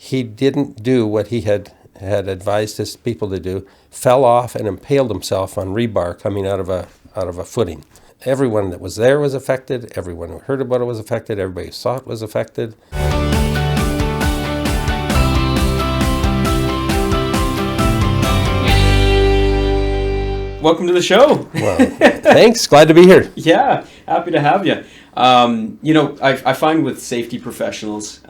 he didn't do what he had advised his people to do, fell off and impaled himself on rebar coming out of a footing. Everyone that was there was affected. Everyone who heard about it was affected. Everybody who saw it was affected. Welcome to the show. Well, thanks. Glad to be here. Yeah, happy to have you. I find with safety professionals,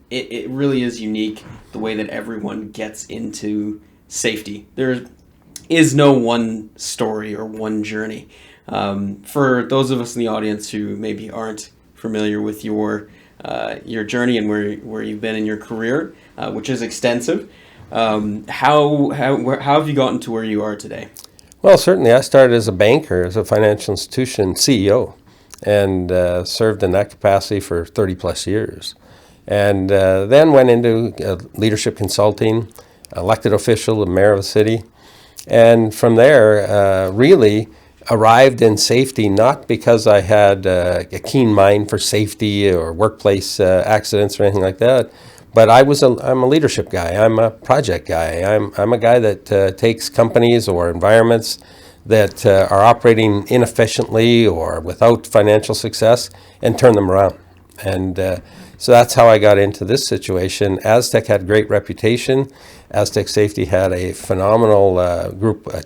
it really is unique the way that everyone gets into safety. There is no one story or one journey. For those of us in the audience who maybe aren't familiar with your journey and where you've been in your career, which is extensive, how have you gotten to where you are today? Well, certainly I started as a banker, as a financial institution CEO, and served in that capacity for 30 plus years. And then went into leadership consulting, elected official, the mayor of a city. And from there, really arrived in safety, not because I had a keen mind for safety or workplace accidents or anything like that, but I'm a leadership guy. I'm a project guy. I'm a guy that takes companies or environments that are operating inefficiently or without financial success and turn them around. And so that's how I got into this situation. Aztec had great reputation. Astec Safety had a phenomenal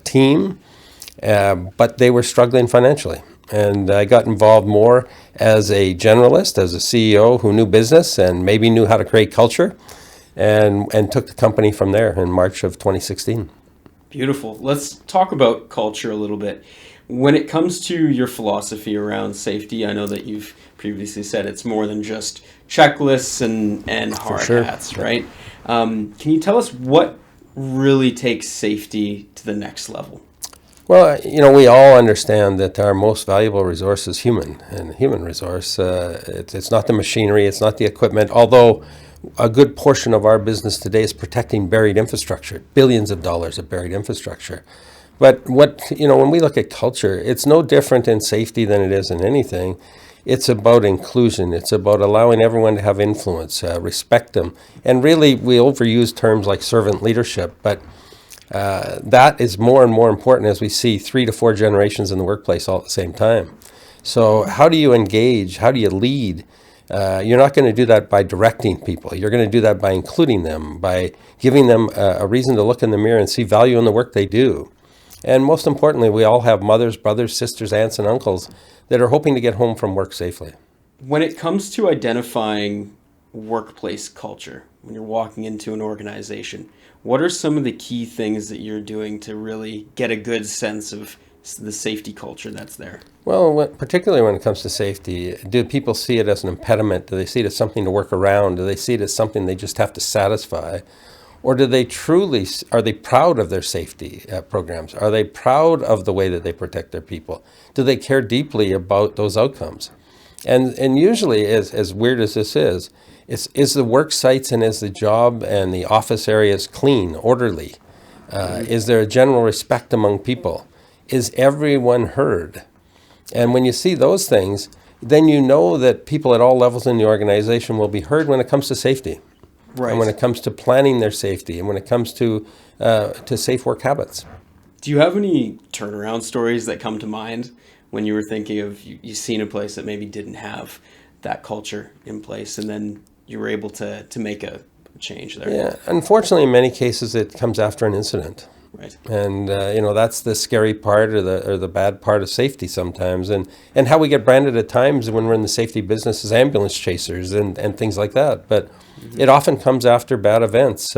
team, but they were struggling financially. And I got involved more as a generalist, as a CEO who knew business and maybe knew how to create culture, and took the company from there in March of 2016. Beautiful. Let's talk about culture a little bit. When it comes to your philosophy around safety, I know that you've previously said it's more than just checklists and hard hats, right? Can you tell us what really takes safety to the next level? Well, we all understand that our most valuable resource is human, and human resource. It's not the machinery, it's not the equipment, although a good portion of our business today is protecting buried infrastructure, billions of dollars of buried infrastructure. But when we look at culture, it's no different in safety than it is in anything. It's about inclusion. It's about allowing everyone to have influence, respect them. And really, we overuse terms like servant leadership, but that is more and more important as we see 3 to 4 generations in the workplace all at the same time. So how do you engage? How do you lead? You're not going to do that by directing people. You're going to do that by including them, by giving them a reason to look in the mirror and see value in the work they do. And most importantly, we all have mothers, brothers, sisters, aunts, and uncles that are hoping to get home from work safely. When it comes to identifying workplace culture, when you're walking into an organization, what are some of the key things that you're doing to really get a good sense of the safety culture that's there? Well, particularly when it comes to safety, do people see it as an impediment? Do they see it as something to work around? Do they see it as something they just have to satisfy? Or are they proud of their safety programs? Are they proud of the way that they protect their people? Do they care deeply about those outcomes? And usually, as weird as this is the work sites and is the job and the office areas clean, orderly? Is there a general respect among people? Is everyone heard? And when you see those things, then you know that people at all levels in the organization will be heard when it comes to safety. Right. And when it comes to planning their safety, and when it comes to safe work habits. Do you have any turnaround stories that come to mind when you were thinking of you seen a place that maybe didn't have that culture in place, and then you were able to make a change there? Yeah, unfortunately, in many cases, it comes after an incident. Right. And that's the scary part or the bad part of safety sometimes, and how we get branded at times when we're in the safety business as ambulance chasers and things like that. But it often comes after bad events.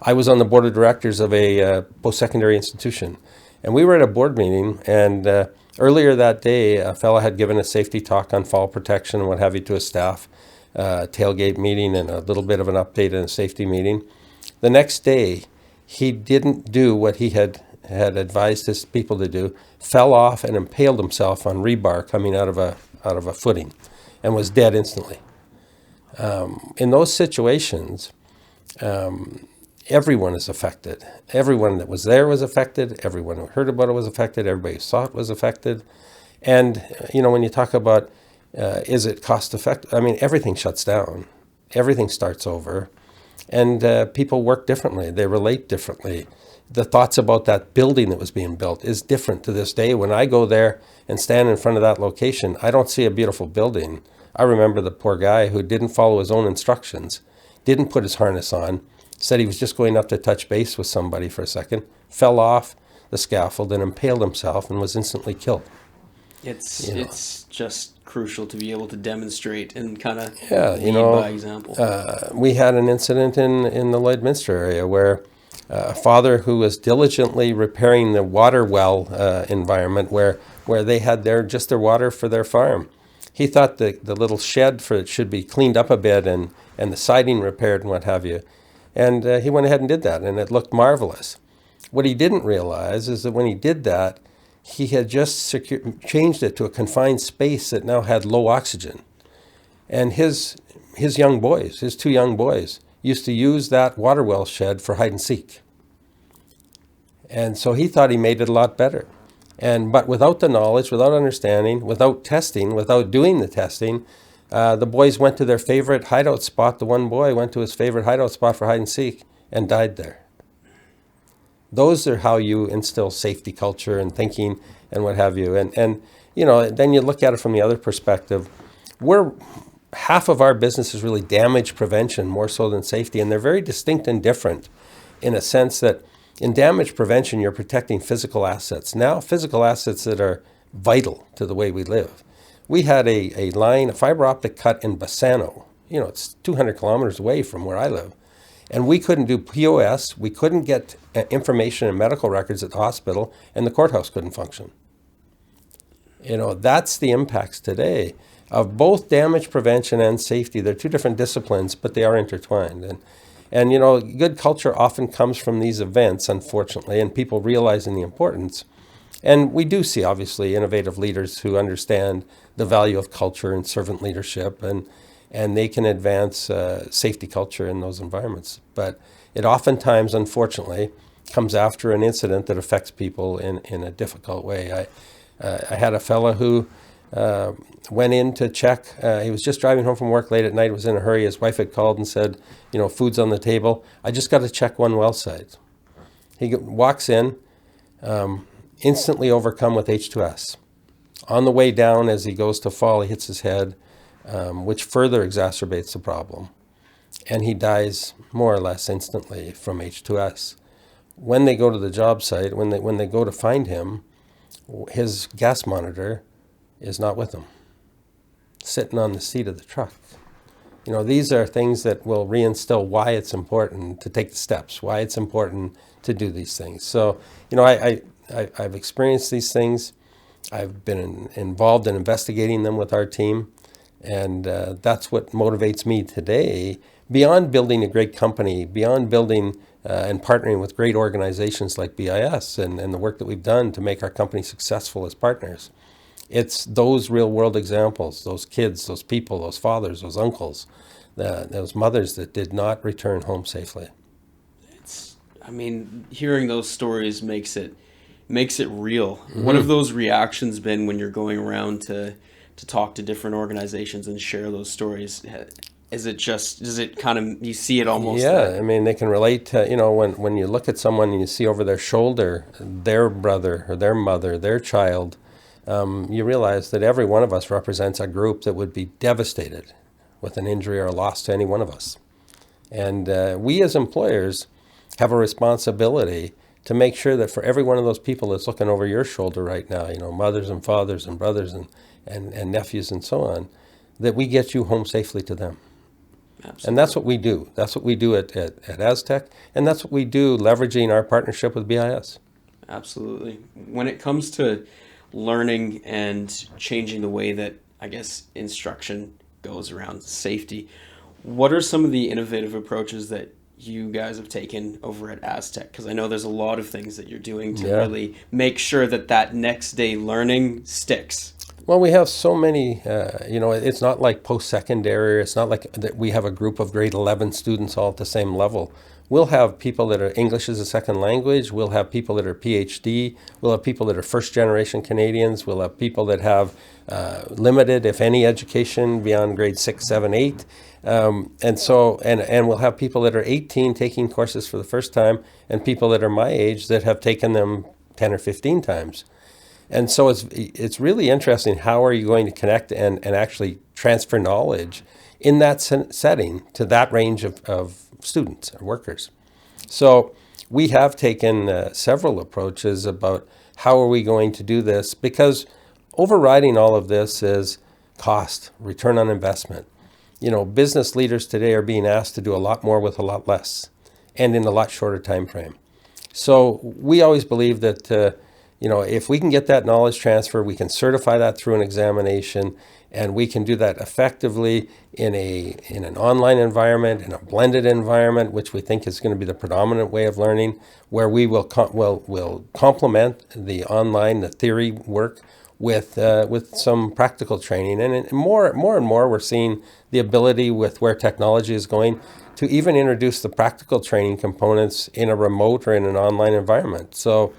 I was on the board of directors of a post-secondary institution, and we were at a board meeting, and earlier that day, a fellow had given a safety talk on fall protection and what have you to his staff, tailgate meeting and a little bit of an update and a safety meeting. The next day, he didn't do what he had advised his people to do, fell off and impaled himself on rebar coming out of a footing, and was dead instantly. In those situations, everyone is affected. Everyone that was there was affected. Everyone who heard about it was affected. Everybody who saw it was affected. And when you talk about is it cost effective, I mean, everything shuts down. Everything starts over. And people work differently. They relate differently. The thoughts about that building that was being built is different to this day. When I go there and stand in front of that location, I don't see a beautiful building. I remember the poor guy who didn't follow his own instructions, didn't put his harness on, said he was just going up to touch base with somebody for a second, fell off the scaffold and impaled himself and was instantly killed. It's just crucial to be able to demonstrate and kind of lead by example. We had an incident in the Lloydminster area where a father who was diligently repairing the water well environment where they had their water for their farm. He thought the little shed for it should be cleaned up a bit and the siding repaired and what have you. And he went ahead and did that, and it looked marvelous. What he didn't realize is that when he did that, he had just changed it to a confined space that now had low oxygen. And his young boys, his two young boys, used to use that water well shed for hide and seek. And so he thought he made it a lot better. But without the knowledge, without understanding, without testing, without doing the testing, the boys went to their favorite hideout spot. The one boy went to his favorite hideout spot for hide and seek and died there. Those are how you instill safety culture and thinking and what have you. And then you look at it from the other perspective. Half of our business is really damage prevention more so than safety, and they're very distinct and different in a sense that in damage prevention, you're protecting physical assets. Now, physical assets that are vital to the way we live. We had a fiber-optic cut in Bassano. It's 200 kilometers away from where I live. And we couldn't do POS, we couldn't get information and medical records at the hospital, and the courthouse couldn't function. That's the impacts today of both damage prevention and safety. They're two different disciplines, but they are intertwined. And good culture often comes from these events, unfortunately, and people realizing the importance. And we do see, obviously, innovative leaders who understand the value of culture and servant leadership, and they can advance safety culture in those environments. But it oftentimes, unfortunately, comes after an incident that affects people in a difficult way. I had a fella who went in to check. He was just driving home from work late at night, was in a hurry. His wife had called and said, food's on the table. I just got to check one well site. He walks in, instantly overcome with H2S. On the way down, as he goes to fall, he hits his head, which further exacerbates the problem. And he dies more or less instantly from H2S. When they go to the job site, when they go to find him, his gas monitor is not with him, sitting on the seat of the truck. These are things that will reinstill why it's important to take the steps, why it's important to do these things. So, I've experienced these things. I've been involved in investigating them with our team. And that's what motivates me today, beyond building a great company, beyond building and partnering with great organizations like BIS and the work that we've done to make our company successful as partners. It's those real world examples, those kids, those people, those fathers, those uncles, those mothers that did not return home safely. Hearing those stories makes it real. Mm-hmm. What have those reactions been when you're going around to talk to different organizations and share those stories? Does it kind of, you see it almost? Yeah, they can relate to, when you look at someone and you see over their shoulder their brother or their mother, their child, you realize that every one of us represents a group that would be devastated with an injury or a loss to any one of us. And we as employers have a responsibility to make sure that for every one of those people that's looking over your shoulder right now, mothers and fathers and brothers and nephews and so on, that we get you home safely to them. Absolutely. And that's what we do. That's what we do at Aztec, and that's what we do leveraging our partnership with BIS. Absolutely. When it comes to learning and changing the way that, I guess, instruction goes around safety, what are some of the innovative approaches that you guys have taken over at Astec? Because I know there's a lot of things that you're doing to really make sure that next day learning sticks. Well, we have so many, it's not like post-secondary. It's not like that we have a group of grade 11 students all at the same level. We'll have people that are English as a second language. We'll have people that are PhD. We'll have people that are first-generation Canadians. We'll have people that have limited, if any, education beyond grade 6, 7, 8. And we'll have people that are 18 taking courses for the first time, and people that are my age that have taken them 10 or 15 times. And so it's really interesting. How are you going to connect and actually transfer knowledge in that setting to that range of students or workers? So we have taken several approaches about how are we going to do this, because overriding all of this is cost, return on investment. Business leaders today are being asked to do a lot more with a lot less and in a lot shorter time frame. So we always believe that if we can get that knowledge transfer, we can certify that through an examination, and we can do that effectively in an online environment, in a blended environment, which we think is going to be the predominant way of learning, where we will complement the online, the theory work with some practical training. And more and more, we're seeing the ability with where technology is going to even introduce the practical training components in a remote or in an online environment. So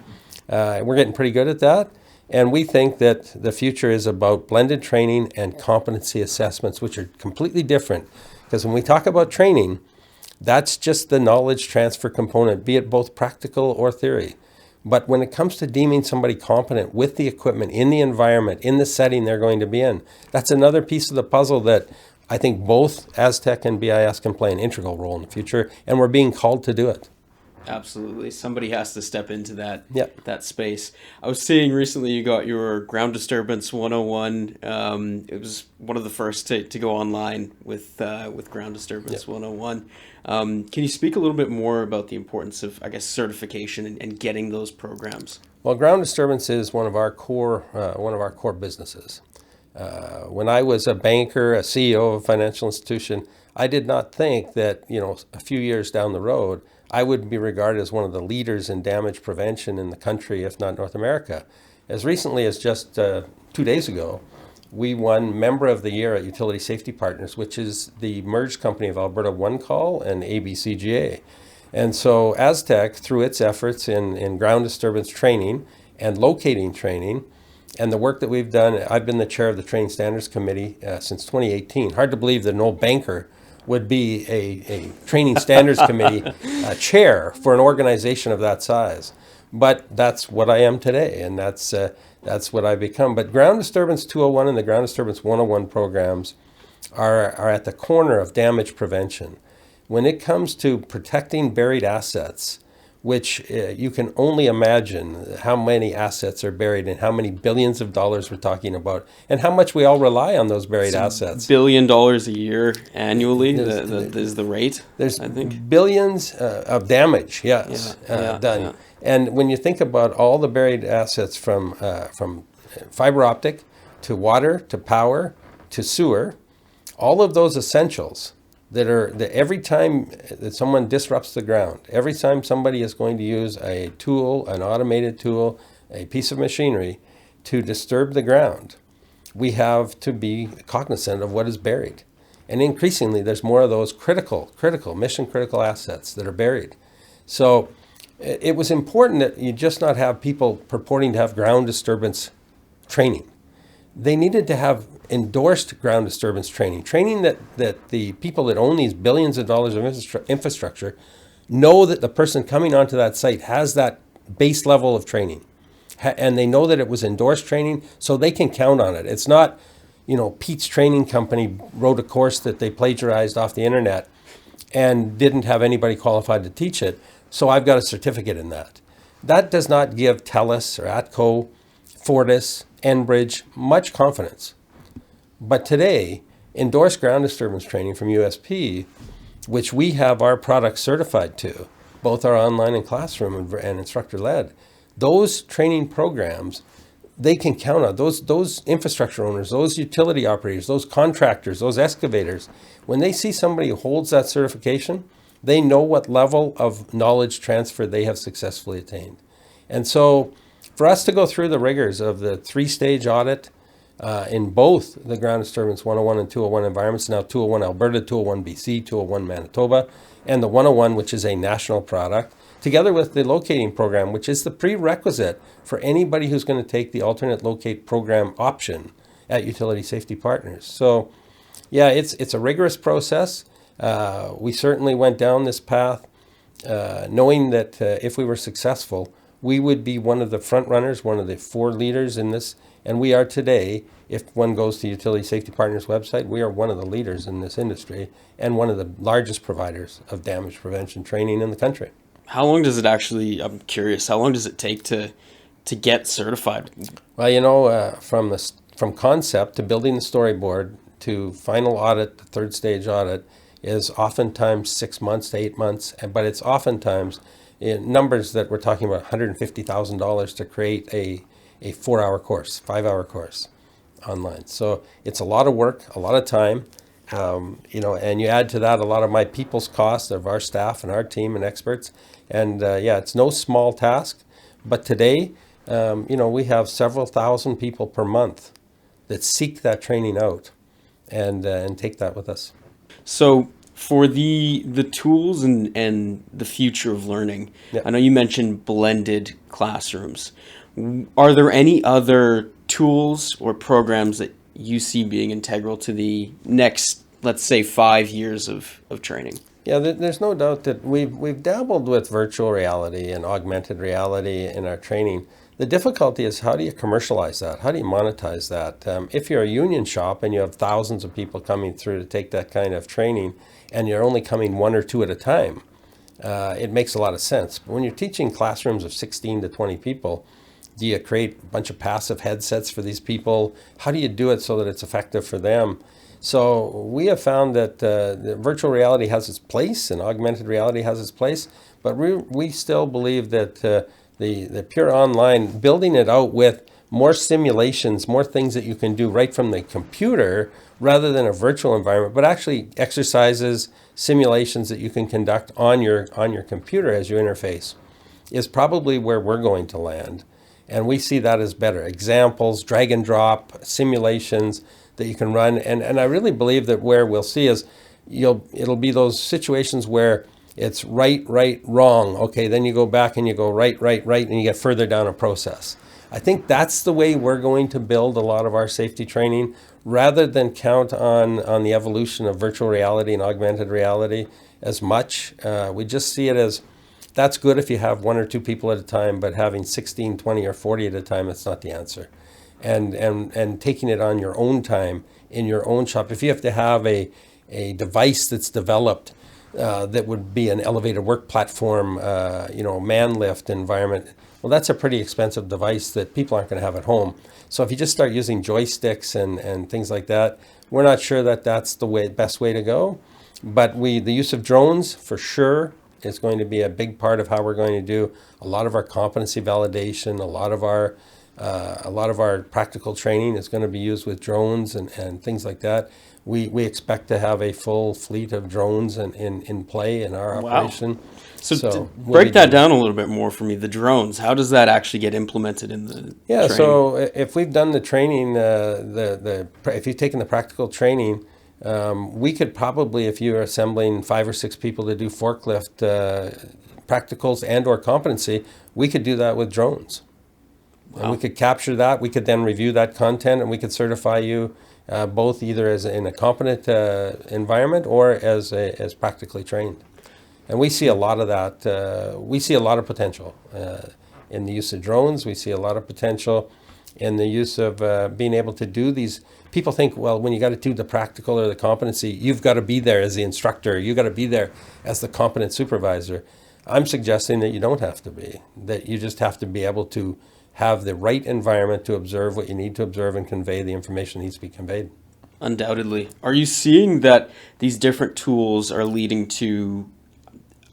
we're getting pretty good at that. And we think that the future is about blended training and competency assessments, which are completely different. Because when we talk about training, that's just the knowledge transfer component, be it both practical or theory. But when it comes to deeming somebody competent with the equipment, in the environment, in the setting they're going to be in, that's another piece of the puzzle that I think both Aztec and BIS can play an integral role in the future, and we're being called to do it. Absolutely. Somebody has to step into that space. I was seeing recently you got your ground disturbance 101. It was one of the first to go online with ground disturbance 101. Can you speak a little bit more about the importance of, I guess, certification and getting those programs? Well, ground disturbance is one of our core businesses. When I was a banker, a CEO of a financial institution, I did not think that, a few years down the road, I would be regarded as one of the leaders in damage prevention in the country, if not North America. As recently as just 2 days ago, we won Member of the Year at Utility Safety Partners, which is the merged company of Alberta One Call and ABCGA. And so Aztec, through its efforts in ground disturbance training and locating training, and the work that we've done, I've been the chair of the Training Standards Committee since 2018. Hard to believe that an old banker would be a Training Standards Committee chair for an organization of that size. But that's what I am today, and that's what I've become. But Ground Disturbance 201 and the Ground Disturbance 101 programs are at the corner of damage prevention. When it comes to protecting buried assets, which you can only imagine how many assets are buried and how many billions of dollars we're talking about, and how much we all rely on those buried assets. $1 billion a year annually is the rate. There's, I think, billions of damage, yes, done. Yeah. And when you think about all the buried assets from fiber optic to water to power to sewer, all of those essentials that every time that someone disrupts the ground, every time somebody is going to use a tool, an automated tool, a piece of machinery to disturb the ground, we have to be cognizant of what is buried. And increasingly, there's more of those critical, mission-critical assets that are buried. So it was important that you just not have people purporting to have ground disturbance training. They needed to have endorsed ground disturbance training that the people that own these billions of dollars of infrastructure know that the person coming onto that site has that base level of training. And they know that it was endorsed training, so they can count on it. It's not, Pete's training company wrote a course that they plagiarized off the internet and didn't have anybody qualified to teach it, so I've got a certificate in that. That does not give TELUS or ATCO, Fortis, Enbridge much confidence. But today, endorsed ground disturbance training from USP, which we have our products certified to, both our online and classroom and instructor-led, those training programs, they can count on those infrastructure owners, those utility operators, those contractors, those excavators. When they see somebody who holds that certification, they know what level of knowledge transfer they have successfully attained. And so for us to go through the rigors of the 3-stage audit, in both the Ground Disturbance 101 and 201 environments, now 201 Alberta, 201 BC, 201 Manitoba, and the 101, which is a national product, together with the locating program, which is the prerequisite for anybody who's going to take the alternate locate program option at Utility Safety Partners. So, yeah, it's a rigorous process. We certainly went down this path knowing that if we were successful, we would be one of the front runners, one of the 4 leaders in this, and we are today. If one goes to Utility Safety Partners website, we are one of the leaders in this industry and one of the largest providers of damage prevention training in the country. How long does it actually, I'm curious, how long does it take to get certified? Well, from concept to building the storyboard to final audit, the 3rd stage audit, is oftentimes 6 months to 8 months, but it's oftentimes in numbers that we're talking about $150,000 to create a 4-hour course, 5-hour course online. So it's a lot of work, a lot of time, and you add to that a lot of my people's costs of our staff and our team and experts. And it's no small task, but today, we have several thousand people per month that seek that training out and take that with us. So for the tools and the future of learning, Yeah. I know you mentioned blended classrooms. Are there any other tools or programs that you see being integral to the next, let's say, 5 years of training? Yeah, there's no doubt that we've dabbled with virtual reality and augmented reality in our training. The difficulty is, how do you commercialize that? How do you monetize that? If you're a union shop and you have thousands of people coming through to take that kind of training, and you're only coming 1 or 2 at a time, it makes a lot of sense. But when you're teaching classrooms of 16 to 20 people, do you create a bunch of passive headsets for these people? How do you do it so that it's effective for them? So we have found that the virtual reality has its place and augmented reality has its place, but we still believe that the pure online, building it out with more simulations, more things that you can do right from the computer rather than a virtual environment, but actually exercises, simulations that you can conduct on your computer as you interface, is probably where we're going to land. And we see that as better. Examples, drag and drop, simulations that you can run. And I really believe that where we'll see is it'll be those situations where it's right, wrong. Okay, then you go back and you go right, and you get further down a process. I think that's the way we're going to build a lot of our safety training, rather than count on the evolution of virtual reality and augmented reality as much. We just see it as, that's good if you have 1 or 2 people at a time, but having 16, 20, or 40 at a time, it's not the answer. And taking it on your own time, in your own shop. If you have to have a device that's developed that would be an elevated work platform, man lift environment, well, that's a pretty expensive device that people aren't going to have at home. So if you just start using joysticks and things like that, we're not sure that that's the best way to go. But the use of drones, for sure, is going to be a big part of how we're going to do a lot of our competency validation. A lot of our practical training is going to be used with drones and things like that. We expect to have a full fleet of drones in play in our operation. So break that down a little bit more for me. The drones, how does that actually get implemented in the training? So if we've done the training, if you've taken the practical training, we could probably, if you're assembling 5 or 6 people to do forklift practicals and or competency, we could do that with drones. Wow. And we could capture that. We could then review that content, and we could certify you both either as in a competent environment or as practically trained. And we see a lot of that. We see a lot of potential in the use of drones. We see a lot of potential in the use of being able to do these. People think, well, when you got to do the practical or the competency, you've got to be there as the instructor. You've got to be there as the competent supervisor. I'm suggesting that you don't have to be, that you just have to be able to have the right environment to observe what you need to observe and convey the information that needs to be conveyed. Undoubtedly. Are you seeing that these different tools are leading to,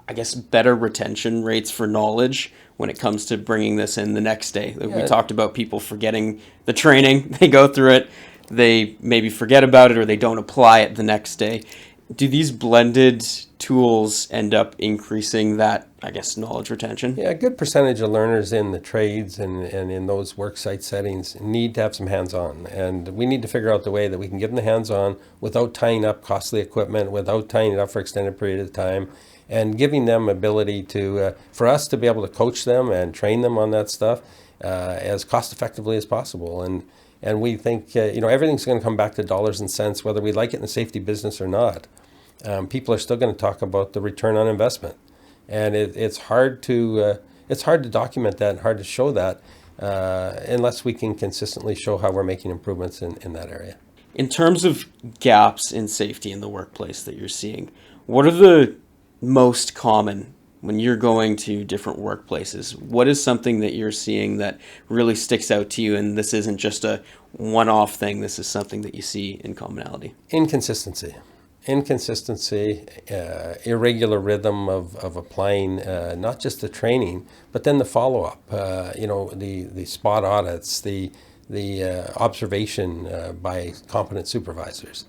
I guess, better retention rates for knowledge when it comes to bringing this in the next day? Yeah. We talked about people forgetting the training. They go through it, they maybe forget about it, or they don't apply it the next day. Do these blended tools end up increasing that, I guess, knowledge retention? Yeah, a good percentage of learners in the trades and in those work site settings need to have some hands-on. And we need to figure out the way that we can give them the hands-on without tying up costly equipment, without tying it up for extended period of time, and giving them ability to, for us to be able to coach them and train them on that stuff as cost effectively as possible. And we think, everything's going to come back to dollars and cents, whether we like it in the safety business or not. People are still going to talk about the return on investment. And it's hard to document that and hard to show that unless we can consistently show how we're making improvements in that area. In terms of gaps in safety in the workplace that you're seeing, what are the most common when you're going to different workplaces? What is something that you're seeing that really sticks out to you, and this isn't just a one-off thing, this is something that you see in commonality? Inconsistency, irregular rhythm of applying not just the training, but then the follow-up, the spot audits, the observation by competent supervisors.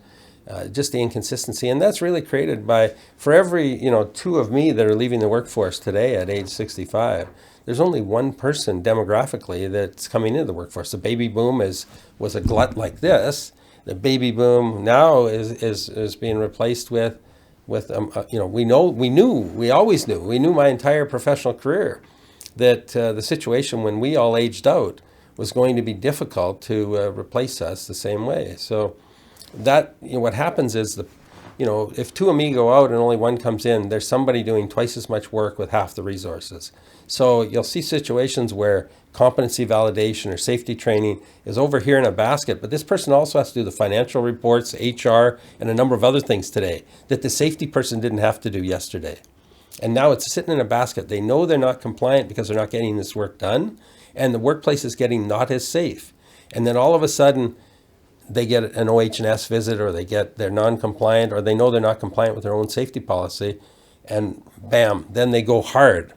Just the inconsistency, and that's really created by, for every two of me that are leaving the workforce today at age 65, there's only one person demographically that's coming into the workforce. The baby boom was a glut like this. The baby boom now is being replaced with we always knew my entire professional career that the situation when we all aged out was going to be difficult to replace us the same way. So that what happens is if two of me go out and only one comes in, there's somebody doing twice as much work with half the resources. So you'll see situations where competency validation or safety training is over here in a basket, but this person also has to do the financial reports, HR, and a number of other things today that the safety person didn't have to do yesterday. And now it's sitting in a basket. They know they're not compliant because they're not getting this work done, and the workplace is getting not as safe. And then all of a sudden, they get an OH&S visit, or they're non-compliant, or they know they're not compliant with their own safety policy, and bam, then they go hard.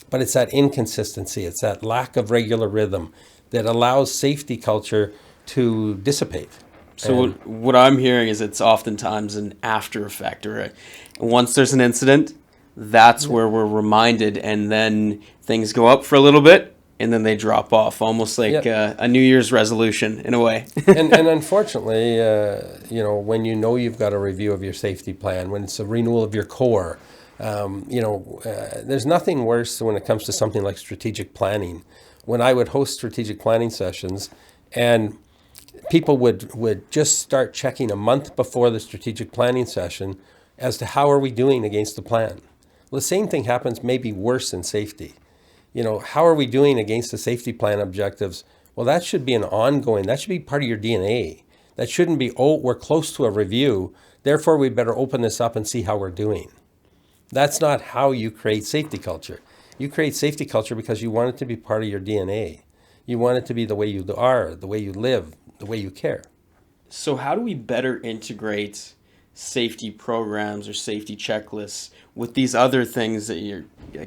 But it's that inconsistency, it's that lack of regular rhythm that allows safety culture to dissipate. So what I'm hearing is it's oftentimes an after effect, or once there's an incident, that's where we're reminded, and then things go up for a little bit, and then they drop off, almost like a New Year's resolution in a way. and unfortunately, when you've got a review of your safety plan, when it's a renewal of your core, there's nothing worse when it comes to something like strategic planning. When I would host strategic planning sessions, and people would just start checking a month before the strategic planning session as to how are we doing against the plan. Well, the same thing happens, maybe worse in safety. How are we doing against the safety plan objectives? Well, that should be that should be part of your DNA. That shouldn't be, we're close to a review, therefore we better open this up and see how we're doing. That's not how you create safety culture. You create safety culture because you want it to be part of your DNA. You want it to be the way you are, the way you live, the way you care. So how do we better integrate safety programs or safety checklists with these other things that you're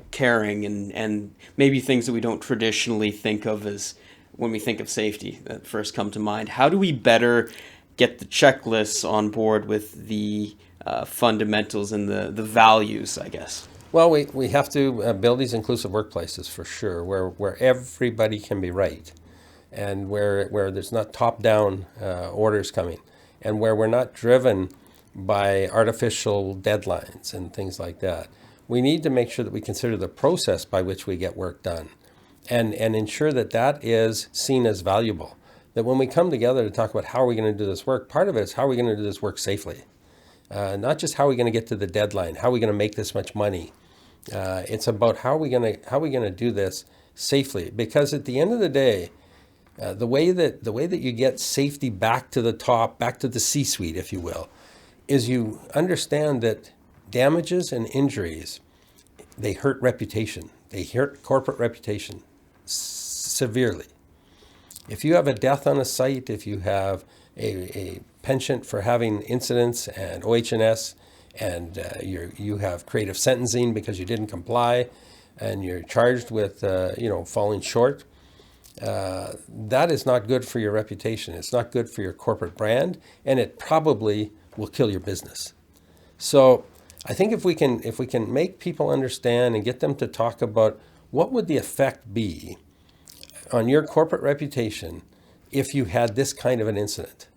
carrying, and maybe things that we don't traditionally think of as when we think of safety that first come to mind? How do we better get the checklists on board with the fundamentals and the values, I guess? Well, we have to build these inclusive workplaces for sure, where everybody can be right, and where there's not top-down orders coming, and where we're not driven by artificial deadlines and things like that. We need to make sure that we consider the process by which we get work done, and ensure that is seen as valuable. That when we come together to talk about how are we going to do this work, part of it is how are we going to do this work safely. Not just how are we going to get to the deadline, how are we going to make this much money. It's about how are we going to do this safely. Because at the end of the day, the way that you get safety back to the top, back to the C-suite, if you will, is you understand that damages and injuries, they hurt reputation. They hurt corporate reputation severely. If you have a death on a site, if you have a penchant for having incidents and OH&S, and you have creative sentencing because you didn't comply, and you're charged with falling short, that is not good for your reputation. It's not good for your corporate brand, and it probably will kill your business. So I think if we can make people understand and get them to talk about what would the effect be on your corporate reputation if you had this kind of an incident,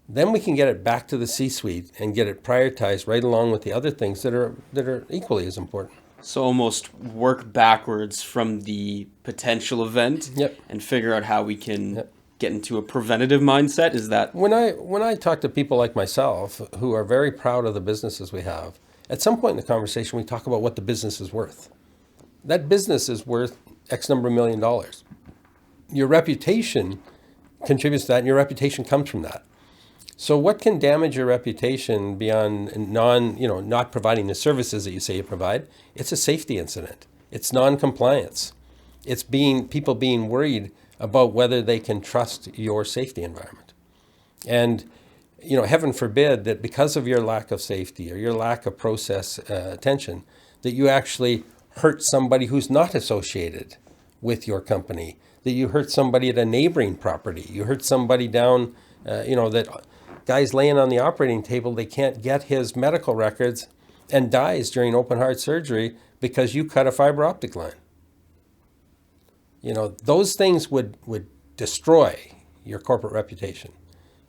then we can get it back to the C-suite and get it prioritized right along with the other things that are equally as important. So almost work backwards from the potential event Yep. and figure out how we can get into a preventative mindset. Is that When I talk to people like myself who are very proud of the businesses we have, at some point in the conversation we talk about what the business is worth. That business is worth X number of $1 million. Your reputation contributes to that, and your reputation comes from that. So what can damage your reputation beyond not providing the services that you say you provide? It's a safety incident. It's non-compliance. It's people being worried about whether they can trust your safety environment. And heaven forbid that because of your lack of safety or your lack of process attention, that you actually hurt somebody who's not associated with your company, that you hurt somebody at a neighboring property, you hurt somebody down, that guy's laying on the operating table, they can't get his medical records and dies during open heart surgery because you cut a fiber optic line. Those things would destroy your corporate reputation.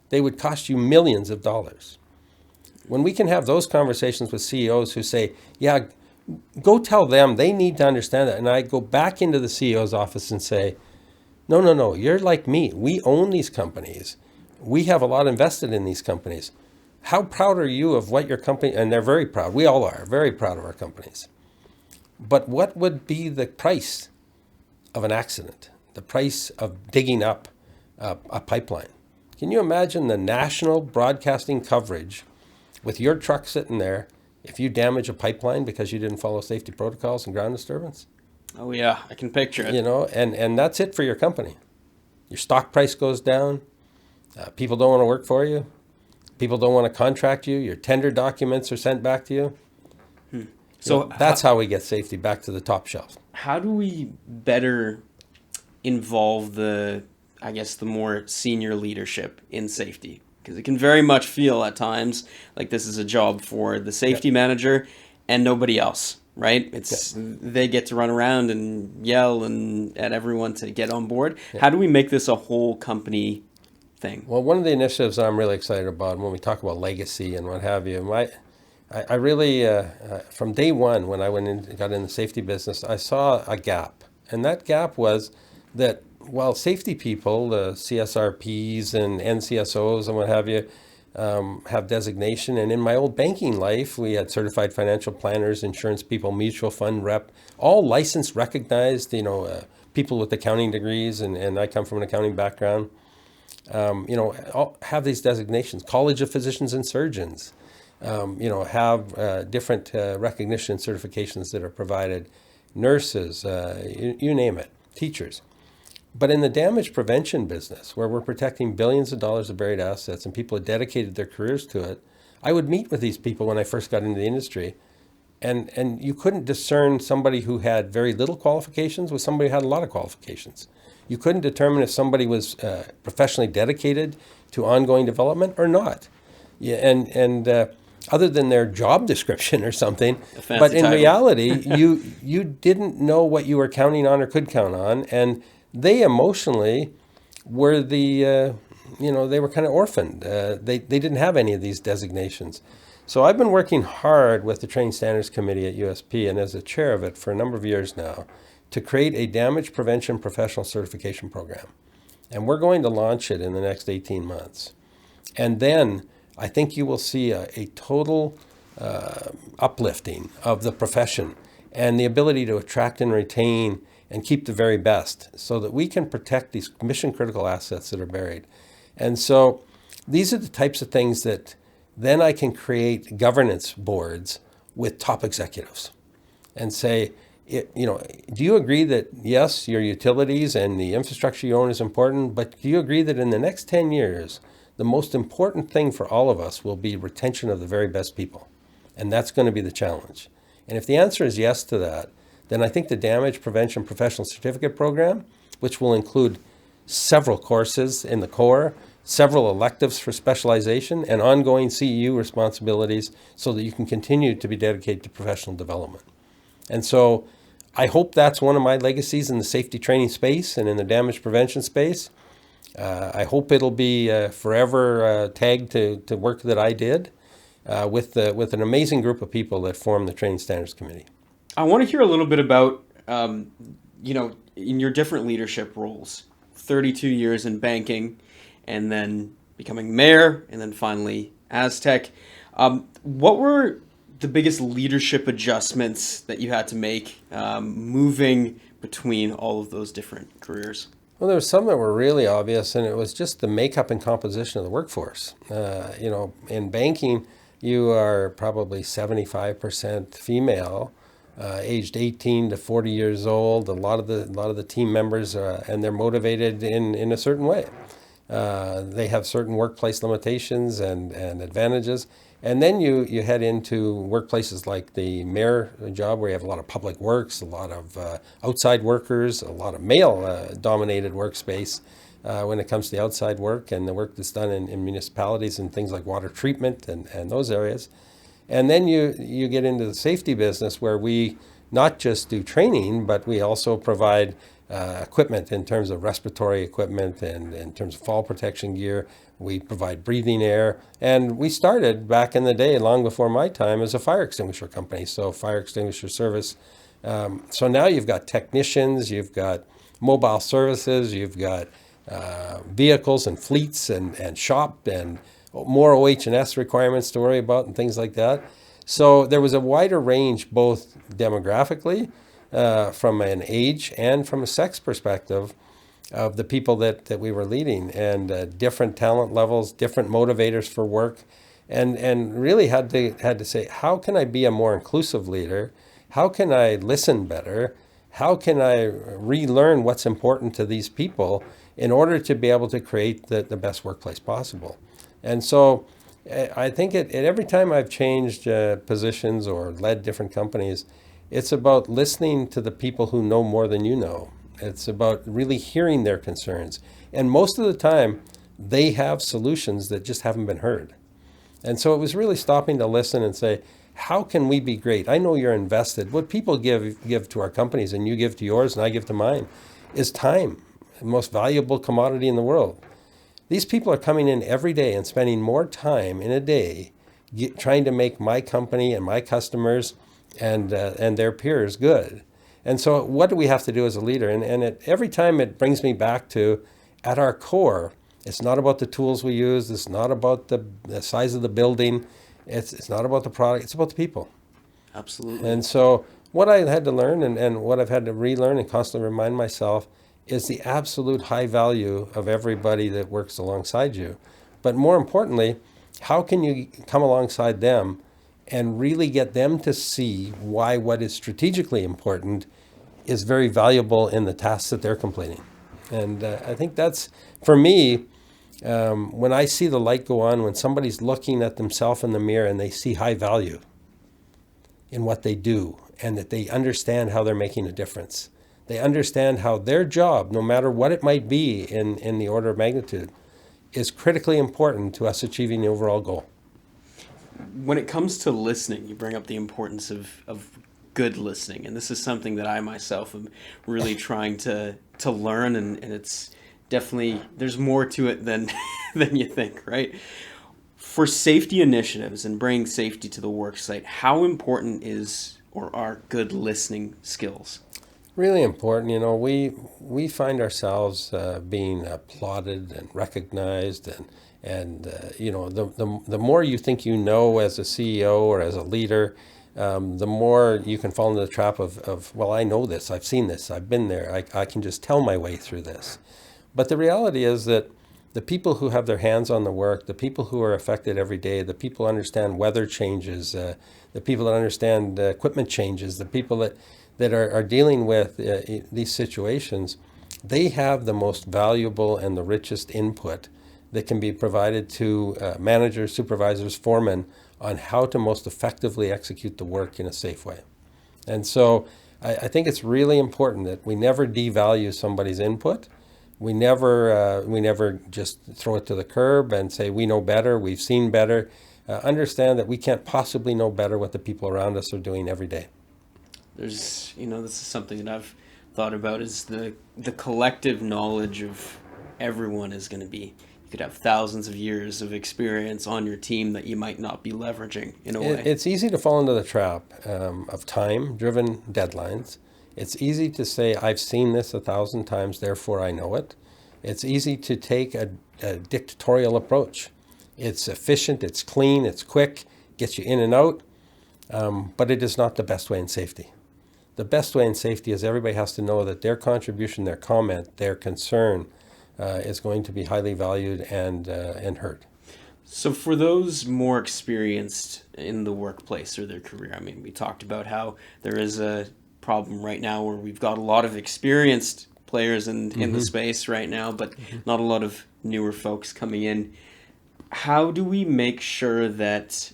They would cost you millions of dollars. When we can have those conversations with CEOs who say, yeah, go tell them, they need to understand that. And I go back into the CEO's office and say, no, you're like me. We own these companies. We have a lot invested in these companies. How proud are you of what your company, and they're very proud. We all are very proud of our companies. But what would be the price of an accident, the price of digging up a pipeline? Can you imagine the national broadcasting coverage with your truck sitting there if you damage a pipeline because you didn't follow safety protocols and ground disturbance? Oh yeah, I can picture it. And that's it for your company. Your stock price goes down. People don't want to work for you. People don't want to contract you. Your tender documents are sent back to you. So that's how we get safety back to the top shelf. How do we better involve the more senior leadership in safety? Because it can very much feel at times like this is a job for the safety manager and nobody else, right? They get to run around and yell at everyone to get on board. How do we make this a whole company thing? Well, one of the initiatives I'm really excited about when we talk about legacy and what have you, I really, from day one when I got in the safety business, I saw a gap. And that gap was that while safety people, the CSRPs and NCSOs and what have you, have designation, and in my old banking life, we had certified financial planners, insurance people, mutual fund rep, all licensed, recognized, people with accounting degrees, and I come from an accounting background, all have these designations. College of Physicians and Surgeons, have different recognition and certifications that are provided, nurses, you name it, teachers. But in the damage prevention business, where we're protecting billions of dollars of buried assets and people have dedicated their careers to it, I would meet with these people when I first got into the industry, and you couldn't discern somebody who had very little qualifications with somebody who had a lot of qualifications. You couldn't determine if somebody was professionally dedicated to ongoing development or not. Yeah, and other than their job description or something, but in reality, you didn't know what you were counting on or could count on, and they emotionally were they were kind of orphaned. They didn't have any of these designations. So I've been working hard with the Training Standards Committee at USP and as a chair of it for a number of years now to create a damage prevention professional certification program. And we're going to launch it in the next 18 months. And then I think you will see a total uplifting of the profession and the ability to attract and retain and keep the very best so that we can protect these mission critical assets that are buried. And so these are the types of things that then I can create governance boards with top executives and say, do you agree that, yes, your utilities and the infrastructure you own is important, but do you agree that in the next 10 years, the most important thing for all of us will be retention of the very best people? And that's going to be the challenge. And if the answer is yes to that, then I think the Damage Prevention Professional Certificate Program, which will include several courses in the core, several electives for specialization, and ongoing CEU responsibilities so that you can continue to be dedicated to professional development. And so I hope that's one of my legacies in the safety training space and in the damage prevention space. I hope it'll be forever tagged to work that I did with an amazing group of people that form the Training Standards Committee. I want to hear a little bit about, in your different leadership roles, 32 years in banking, and then becoming mayor, and then finally Astec. What were the biggest leadership adjustments that you had to make moving between all of those different careers? Well, there were some that were really obvious, and it was just the makeup and composition of the workforce. In banking, you are probably 75% female, aged 18 to 40 years old. A lot of the team members, and they're motivated in a certain way. They have certain workplace limitations and advantages. And then you head into workplaces like the mayor job, where you have a lot of public works, a lot of outside workers, a lot of male-dominated workspace when it comes to the outside work and the work that's done in municipalities and things like water treatment and those areas. And then you get into the safety business, where we not just do training, but we also provide equipment in terms of respiratory equipment and in terms of fall protection gear. We provide breathing air. And we started back in the day, long before my time, as a fire extinguisher company, so fire extinguisher service. So now you've got technicians, you've got mobile services, you've got vehicles and fleets and shop and more OH&S requirements to worry about and things like that. So there was a wider range, both demographically, from an age and from a sex perspective, of the people that we were leading, and different talent levels, different motivators for work, and really had to say, how can I be a more inclusive leader? How can I listen better? How can I relearn what's important to these people in order to be able to create the best workplace possible? And so I think every time I've changed positions or led different companies, it's about listening to the people who know more than you know. It's about really hearing their concerns. And most of the time, they have solutions that just haven't been heard. And so it was really stopping to listen and say, how can we be great? I know you're invested. What people give to our companies, and you give to yours and I give to mine, is time, the most valuable commodity in the world. These people are coming in every day and spending more time in a day trying to make my company and my customers and their peers good. And so what do we have to do as a leader? And every time it brings me back to, at our core, it's not about the tools we use. It's not about the size of the building. It's not about the product. It's about the people. Absolutely. And so what I had to learn and what I've had to relearn and constantly remind myself is the absolute high value of everybody that works alongside you. But more importantly, how can you come alongside them and really get them to see why what is strategically important is very valuable in the tasks that they're completing. And I think that's, for me, when I see the light go on, when somebody's looking at themselves in the mirror and they see high value in what they do, and that they understand how they're making a difference. They understand how their job, no matter what it might be in the order of magnitude, is critically important to us achieving the overall goal. When it comes to listening, you bring up the importance of good listening, and this is something that I myself am really trying to learn, and it's definitely, there's more to it than than you think, right? For safety initiatives and bringing safety to the work site, how important is or are good listening skills? Really important. You know, we find ourselves being applauded and recognized, and you know, the more you think you know as a CEO or as a leader, the more you can fall into the trap of, well, I know this, I've seen this, I've been there, I can just tell my way through this. But the reality is that the people who have their hands on the work, the people who are affected every day, the people who understand weather changes, the people that understand equipment changes, the people that are dealing with these situations, they have the most valuable and the richest input that can be provided to managers, supervisors, foremen on how to most effectively execute the work in a safe way. And so I think it's really important that we never devalue somebody's input, We never just throw it to the curb and say we know better, we've seen better. Understand that we can't possibly know better what the people around us are doing every day. There's, this is something that I've thought about, is the collective knowledge of everyone is going to be. You could have thousands of years of experience on your team that you might not be leveraging in a way. It's easy to fall into the trap of time-driven deadlines. It's easy to say, I've seen this 1,000 times, therefore I know it. It's easy to take a dictatorial approach. It's efficient, it's clean, it's quick, gets you in and out, but it is not the best way in safety. The best way in safety is everybody has to know that their contribution, their comment, their concern is going to be highly valued and heard. So for those more experienced in the workplace or their career, I mean, we talked about how there is a problem right now where we've got a lot of experienced players in the space right now, but not a lot of newer folks coming in. How do we make sure that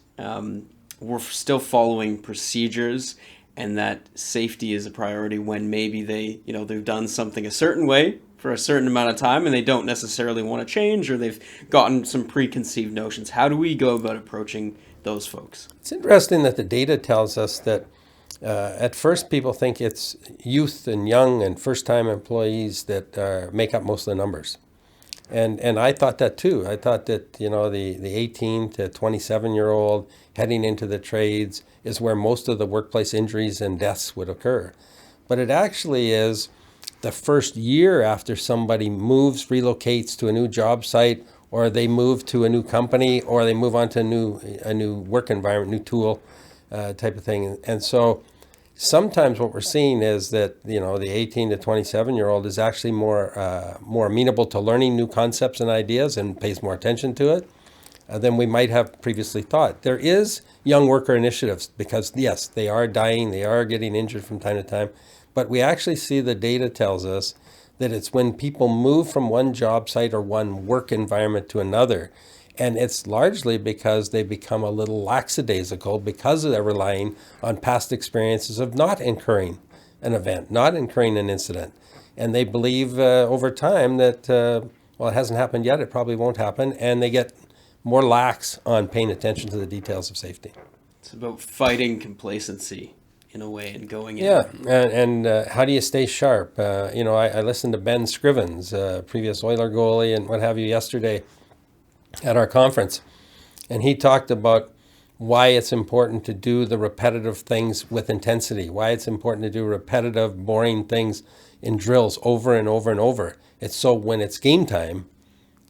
we're still following procedures and that safety is a priority when maybe they've done something a certain way for a certain amount of time and they don't necessarily want to change, or they've gotten some preconceived notions? How do we go about approaching those folks? It's interesting that the data tells us that at first people think it's youth and young and first-time employees that make up most of the numbers. And I thought that too. I thought that, the 18 to 27-year-old heading into the trades is where most of the workplace injuries and deaths would occur. But it actually is the first year after somebody moves, relocates to a new job site, or they move to a new company, or they move on to a new work environment, new tool type of thing. And so sometimes what we're seeing is that, the 18 to 27-year-old is actually more amenable to learning new concepts and ideas and pays more attention to it than we might have previously thought. There is young worker initiatives because, yes, they are dying, they are getting injured from time to time, but we actually see the data tells us that it's when people move from one job site or one work environment to another. And it's largely because they become a little lackadaisical because they're relying on past experiences of not incurring an event, not incurring an incident. And they believe over time that, it hasn't happened yet, it probably won't happen. And they get more lax on paying attention to the details of safety. It's about fighting complacency in a way and going in. Yeah, and how do you stay sharp? I listened to Ben Scrivens, previous Oiler goalie and what have you, yesterday at our conference, and he talked about why it's important to do the repetitive things with intensity, why it's important to do repetitive, boring things in drills over and over and over. It's so when it's game time,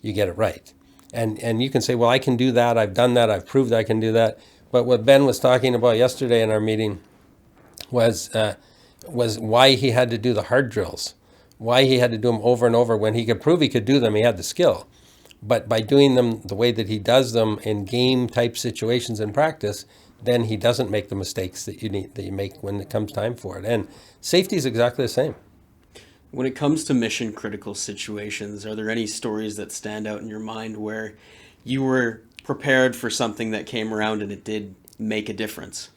you get it right. And you can say, well, I can do that, I've done that, I've proved I can do that. But what Ben was talking about yesterday in our meeting was why he had to do the hard drills, why he had to do them over and over. When he could prove he could do them, he had the skill. But by doing them the way that he does them in game-type situations in practice, then he doesn't make the mistakes that you make when it comes time for it. And safety is exactly the same. When it comes to mission-critical situations, are there any stories that stand out in your mind where you were prepared for something that came around and it did make a difference?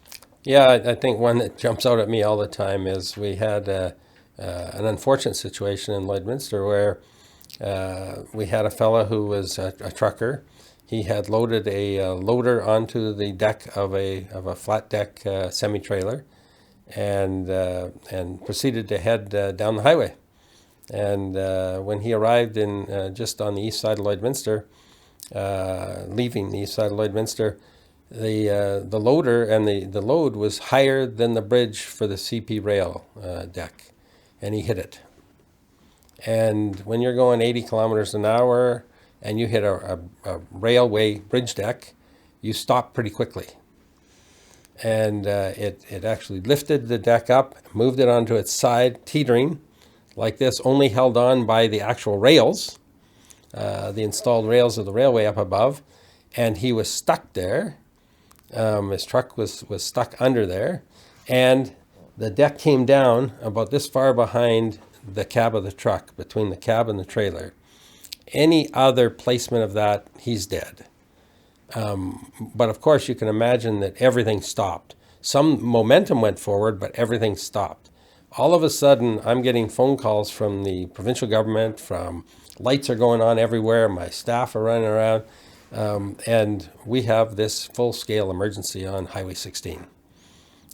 Yeah, I think one that jumps out at me all the time is we had an unfortunate situation in Lloydminster where we had a fella who was a trucker. He had loaded a loader onto the deck of a flat deck semi-trailer and proceeded to head down the highway. And when he arrived in just on the east side of Lloydminster, leaving the east side of Lloydminster, the loader and the load was higher than the bridge for the CP rail deck, and he hit it. And when you're going 80 kilometers an hour and you hit a railway bridge deck, you stop pretty quickly. And it actually lifted the deck up, moved it onto its side, teetering like this, only held on by the actual rails, the installed rails of the railway up above, and he was stuck there. His truck was stuck under there, and the deck came down about this far behind the cab of the truck, between the cab and the trailer. Any other placement of that, he's dead. But of course, you can imagine that everything stopped. Some momentum went forward, but everything stopped. All of a sudden, I'm getting phone calls from the provincial government, from lights are going on everywhere, my staff are running around, and we have this full-scale emergency on Highway 16.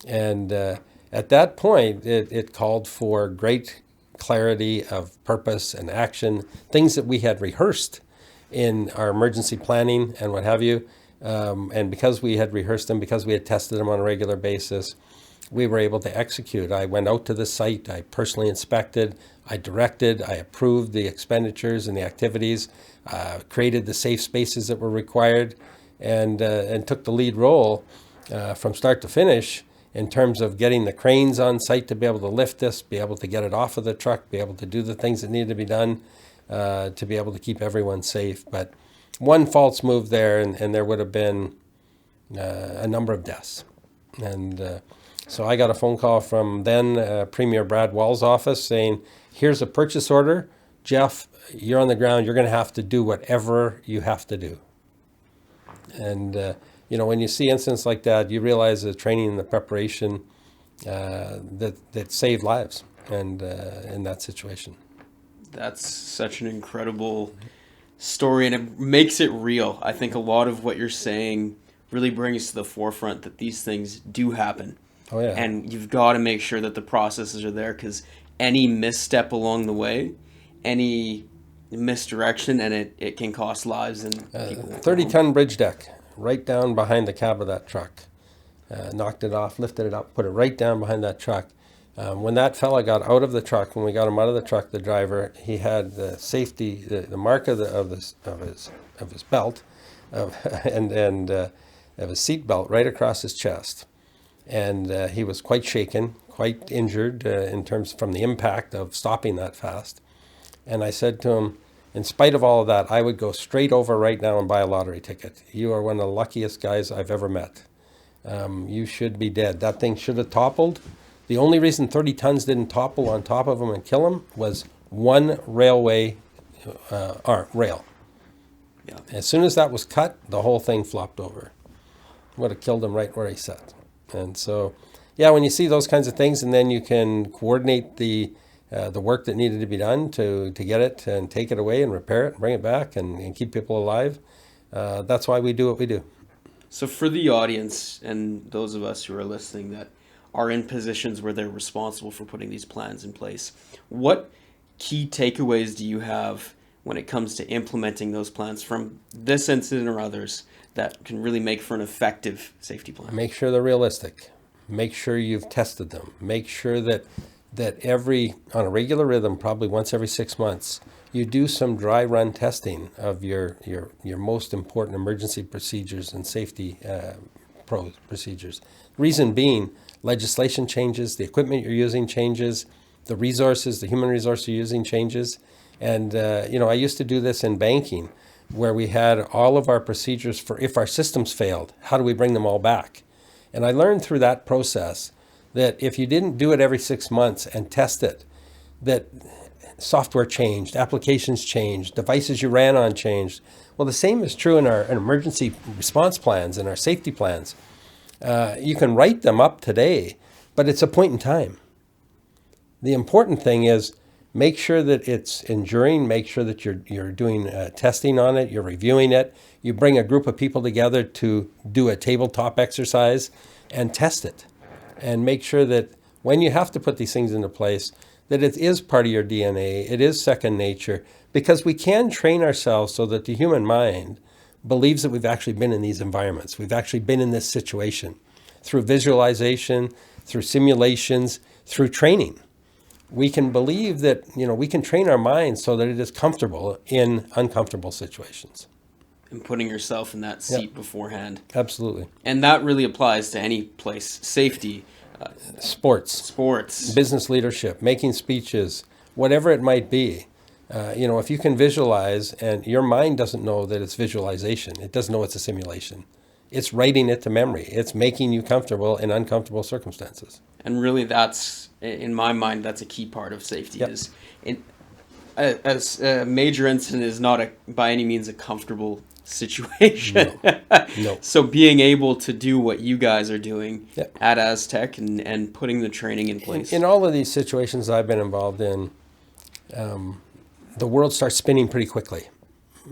And at that point, it called for great clarity of purpose and action, things that we had rehearsed in our emergency planning and what have you. And because we had rehearsed them, because we had tested them on a regular basis, we were able to execute. I went out to the site, I personally inspected, I directed, I approved the expenditures and the activities, created the safe spaces that were required, and took the lead role from start to finish in terms of getting the cranes on site to be able to lift this, be able to get it off of the truck, be able to do the things that needed to be done to be able to keep everyone safe. But one false move there, and there would have been a number of deaths. And so I got a phone call from then Premier Brad Wall's office saying, here's a purchase order. Jeff, you're on the ground. You're going to have to do whatever you have to do. And when you see incidents like that, you realize the training and the preparation that saved lives and in that situation. That's such an incredible story, and it makes it real. I think a lot of what you're saying really brings to the forefront that these things do happen. Oh, yeah. And you've got to make sure that the processes are there, because any misstep along the way, any misdirection, and it can cost lives and people. 30-ton bridge deck right down behind the cab of that truck. Knocked it off, lifted it up, put it right down behind that truck. When that fella got out of the truck, when we got him out of the truck, the driver, he had the safety, the mark of his belt, and of his seat belt right across his chest. And he was quite shaken, quite injured in terms from the impact of stopping that fast. And I said to him, in spite of all of that, I would go straight over right now and buy a lottery ticket. You are one of the luckiest guys I've ever met. You should be dead. That thing should have toppled. The only reason 30 tons didn't topple on top of him and kill him was one railway rail. Yeah. As soon as that was cut, the whole thing flopped over. Would have killed him right where he sat. And so, yeah, when you see those kinds of things, and then you can coordinate the work that needed to be done to get it and take it away and repair it and bring it back and keep people alive, that's why we do what we do. So for the audience and those of us who are listening that are in positions where they're responsible for putting these plans in place, what key takeaways do you have when it comes to implementing those plans from this incident or others that can really make for an effective safety plan? Make sure they're realistic. Make sure you've tested them. Make sure that on a regular rhythm, probably once every 6 months, you do some dry run testing of your most important emergency procedures and safety procedures. Reason being, legislation changes, the equipment you're using changes, the resources, the human resource you're using changes. And, I used to do this in banking, where we had all of our procedures for if our systems failed, how do we bring them all back? And I learned through that process that if you didn't do it every 6 months and test it, that software changed, applications changed, devices you ran on changed. Well, the same is true in our emergency response plans and our safety plans. You can write them up today, but it's a point in time. The important thing is make sure that it's enduring, make sure that you're doing testing on it, you're reviewing it, you bring a group of people together to do a tabletop exercise and test it. And make sure that when you have to put these things into place, that it is part of your DNA, it is second nature, because we can train ourselves so that the human mind believes that we've actually been in these environments, we've actually been in this situation, through visualization, through simulations, through training. We can believe that, we can train our minds so that it is comfortable in uncomfortable situations. And putting yourself in that seat beforehand. Absolutely. And that really applies to any place. Safety. Sports. Business leadership, making speeches, whatever it might be. If you can visualize, and your mind doesn't know that it's visualization. It doesn't know it's a simulation. It's writing it to memory. It's making you comfortable in uncomfortable circumstances. And really that's, in my mind, that's a key part of safety. Yep. A major incident is not by any means a comfortable situation. No. So being able to do what you guys are doing Yeah. at Aztec and putting the training in place. In all of these situations I've been involved in, the world starts spinning pretty quickly,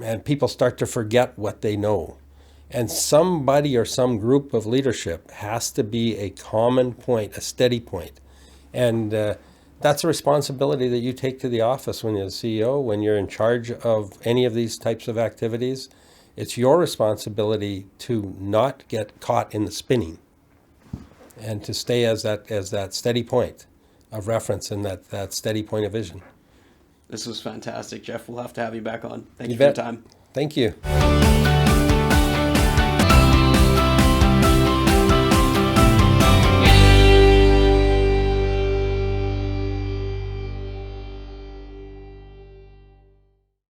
and people start to forget what they know. And somebody or some group of leadership has to be a common point, a steady point. And that's a responsibility that you take to the office when you're the CEO, when you're in charge of any of these types of activities. It's your responsibility to not get caught in the spinning and to stay as that steady point of reference and that steady point of vision. This was fantastic, Jeff. We'll have to have you back on. Thank you You for your bet. time. Thank you.